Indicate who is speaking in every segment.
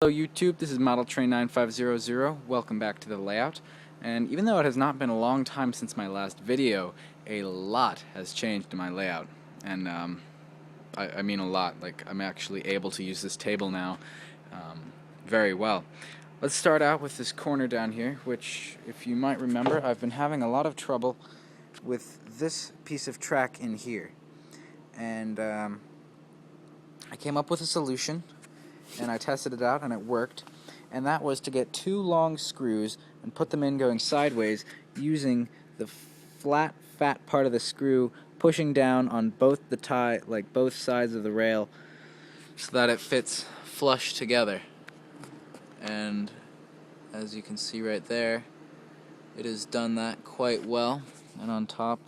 Speaker 1: Hello YouTube, this is modeltrain9500. Welcome back to the layout. And even though it has not been a long time since my last video, a lot has changed in my layout. And I mean a lot, like I'm actually able to use this table now very well. Let's start out with this corner down here, which, if you might remember, I've been having a lot of trouble with this piece of track in here. And I came up with a solution, and I tested it out and it worked, and that was to get two long screws and put them in going sideways using the flat fat part of the screw pushing down on both the tie, like both sides of the rail, so that it fits flush together. And as you can see right there, it has done that quite well. And on top,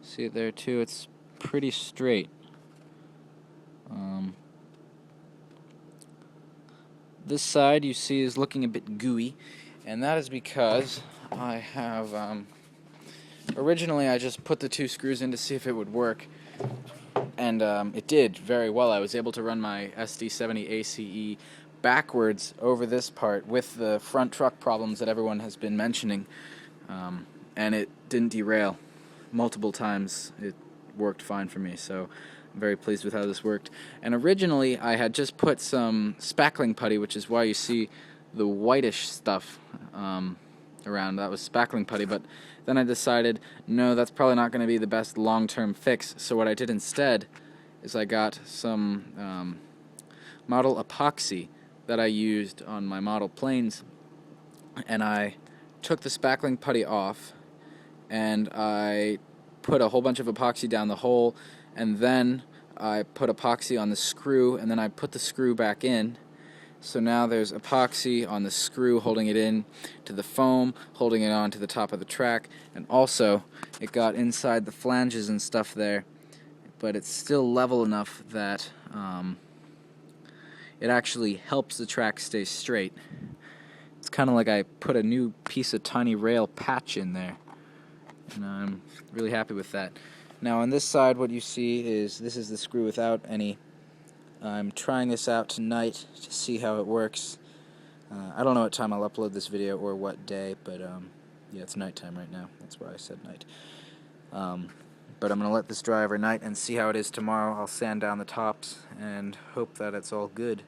Speaker 1: see it there too, it's pretty straight. This side you see is looking a bit gooey, and that is because I have originally I just put the two screws in to see if it would work, and it did very well. I was able to run my SD70 ACE backwards over this part with the front truck problems that everyone has been mentioning, and it didn't derail multiple times. It worked fine for me, so I'm very pleased with how this worked. And originally I had just put some spackling putty, which is why you see the whitish stuff around. That was spackling putty, but then I decided, no, that's probably not going to be the best long-term fix. So what I did instead is I got some model epoxy that I used on my model planes, and I took the spackling putty off, and I put a whole bunch of epoxy down the hole, and then I put epoxy on the screw, and then I put the screw back in. So now there's epoxy on the screw holding it in to the foam, holding it on to the top of the track, and also it got inside the flanges and stuff there, but it's still level enough that it actually helps the track stay straight. It's kind of like I put a new piece of tiny rail patch in there, and I'm really happy with that. Now on this side, what you see is this is the screw without any. I'm trying this out tonight to see how it works. I don't know what time I'll upload this video or what day, but yeah, it's nighttime right now. That's why I said night. But I'm going to let this dry overnight and see how it is tomorrow. I'll sand down the tops and hope that it's all good.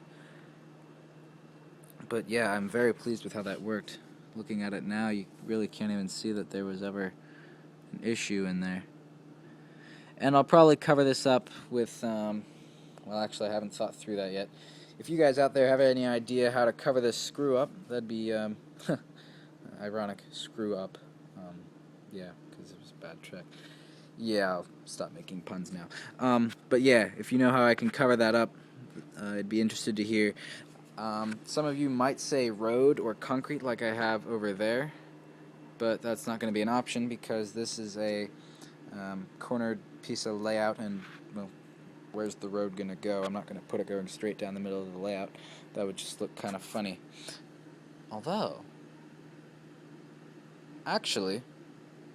Speaker 1: But yeah, I'm very pleased with how that worked. Looking at it now, you really can't even see that there was ever an issue in there. And I'll probably cover this up with, well, actually I haven't thought through that yet. If you guys out there have any idea how to cover this screw up, that'd be, ironic, screw up. Yeah, because it was a bad trick. Yeah, I'll stop making puns now. But yeah, if you know how I can cover that up, I'd be interested to hear. Some of you might say road or concrete like I have over there, but that's not going to be an option because this is a cornered piece of layout, and well, where's the road gonna go? I'm not gonna put it going straight down the middle of the layout. That would just look kind of funny. Although, actually,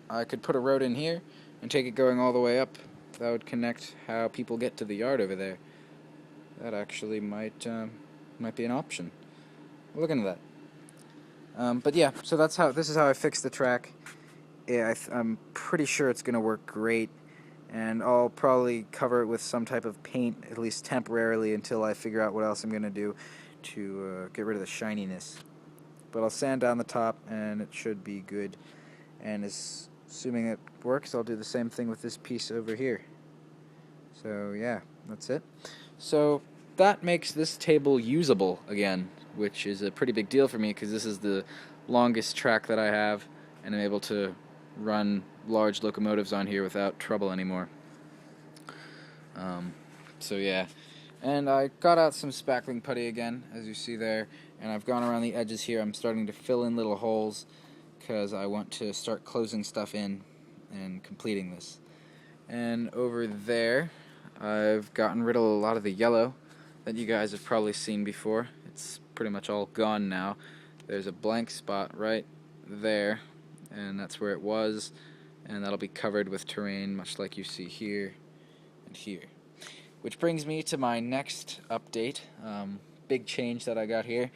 Speaker 1: I could put a road in here and take it going all the way up. That would connect how people get to the yard over there. That actually might be an option. Look into that. But yeah, so this is how I fixed the track. Yeah, I'm pretty sure it's gonna work great, and I'll probably cover it with some type of paint, at least temporarily, until I figure out what else I'm gonna do to get rid of the shininess. But I'll sand down the top, and it should be good. And assuming it works, I'll do the same thing with this piece over here. So yeah, that's it. So that makes this table usable again, which is a pretty big deal for me because this is the longest track that I have, and I'm able to run large locomotives on here without trouble anymore. So yeah, and I got out some spackling putty again, as you see there, and I've gone around the edges here. I'm starting to fill in little holes because I want to start closing stuff in and completing this. And over there, I've gotten rid of a lot of the yellow that you guys have probably seen before. It's pretty much all gone now. There's a blank spot right there, and that's where it was, and that'll be covered with terrain, much like you see here and here. Which brings me to my next update. big change that I got here.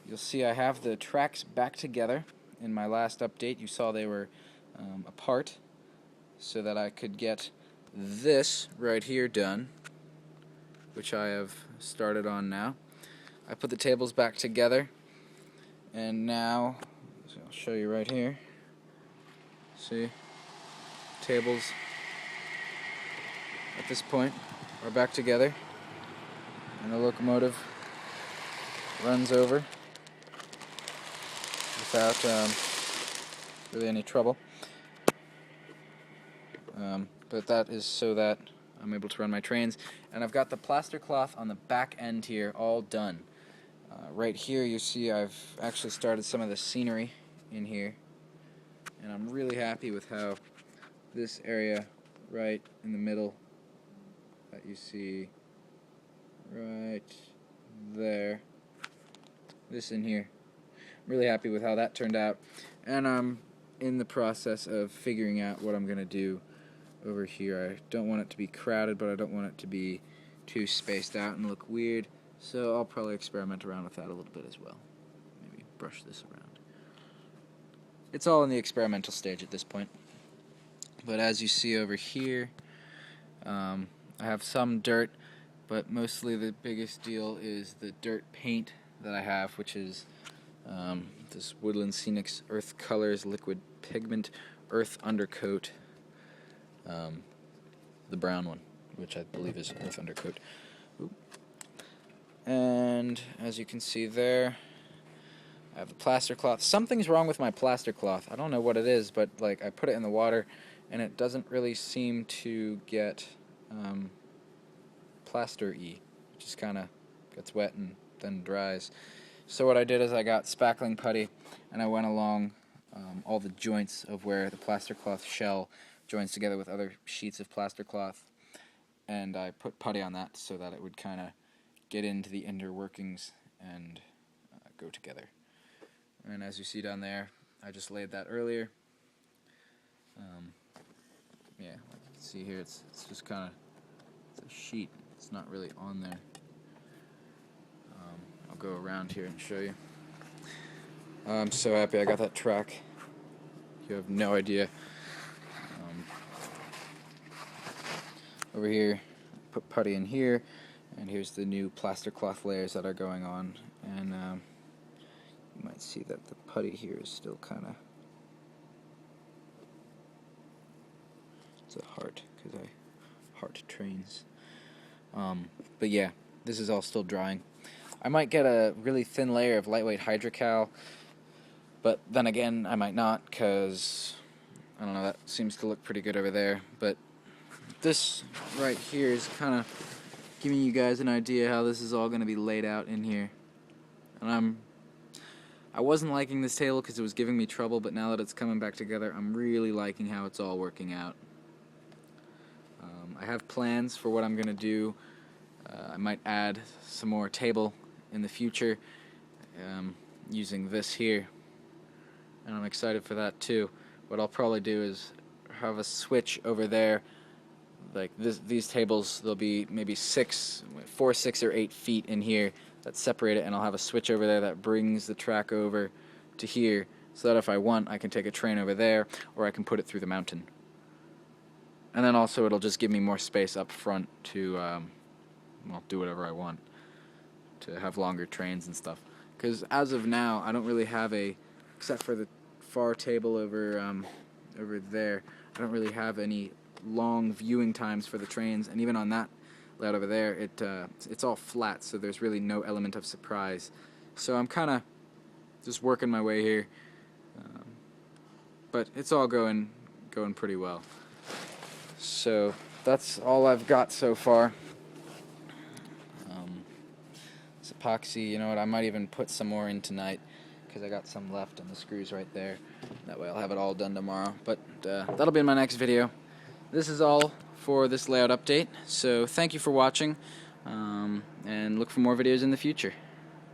Speaker 1: You'll see I have the tracks back together. In my last update you saw they were apart, so that I could get this right here done, which I have started on now. I put the tables back together, and now, so I'll show you right here. See, tables at this point are back together, and the locomotive runs over without really any trouble. But that is so that I'm able to run my trains, and I've got the plaster cloth on the back end here all done. Right here you see I've actually started some of the scenery in here, and I'm really happy with how this area right in the middle that you see right there, this in here, I'm really happy with how that turned out, and I'm in the process of figuring out what I'm going to do over here. I don't want it to be crowded, but I don't want it to be too spaced out and look weird, so I'll probably experiment around with that a little bit as well. Maybe brush this around. It's all in the experimental stage at this point. But as you see over here, I have some dirt, but mostly the biggest deal is the dirt paint that I have, which is this Woodland Scenics Earth Colors Liquid Pigment Earth Undercoat, the brown one, which I believe is Earth Undercoat. Oop. And as you can see there, I have the plaster cloth. Something's wrong with my plaster cloth. I don't know what it is, but like I put it in the water and it doesn't really seem to get plaster-y. It just kind of gets wet and then dries. So what I did is I got spackling putty and I went along all the joints of where the plaster cloth shell joins together with other sheets of plaster cloth, and I put putty on that so that it would kind of get into the inner workings and go together. And as you see down there, I just laid that earlier. Yeah, like you can see here, it's just kind of, it's a sheet. It's not really on there. I'll go around here and show you. I'm so happy I got that track. You have no idea. Over here, put putty in here, and here's the new plaster cloth layers that are going on, and you might see that the putty here is still kind of, it's a heart, because I heart trains. But yeah, this is all still drying. I might get a really thin layer of lightweight hydrocal, but then again, I might not, because, I don't know, that seems to look pretty good over there, but this right here is kind of giving you guys an idea how this is all going to be laid out in here. And I wasn't liking this table because it was giving me trouble, but now that it's coming back together, I'm really liking how it's all working out. I have plans for what I'm going to do. I might add some more table in the future using this here, and I'm excited for that too. What I'll probably do is have a switch over there. Like these tables, there'll be maybe 4, 6, or 8 feet in here that separate it, and I'll have a switch over there that brings the track over to here, so that if I want, I can take a train over there, or I can put it through the mountain. And then also it'll just give me more space up front to, well, do whatever I want, to have longer trains and stuff. Because as of now, I don't really have except for the far table over there, I don't really have any long viewing times for the trains, and even on that layout over there, it's all flat, so there's really no element of surprise. So I'm kind of just working my way here, but it's all going pretty well. So that's all I've got so far. This epoxy, you know what, I might even put some more in tonight, because I got some left on the screws right there. That way I'll have it all done tomorrow. But that'll be in my next video. This is all for this layout update, so thank you for watching, and look for more videos in the future.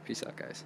Speaker 1: Peace out, guys.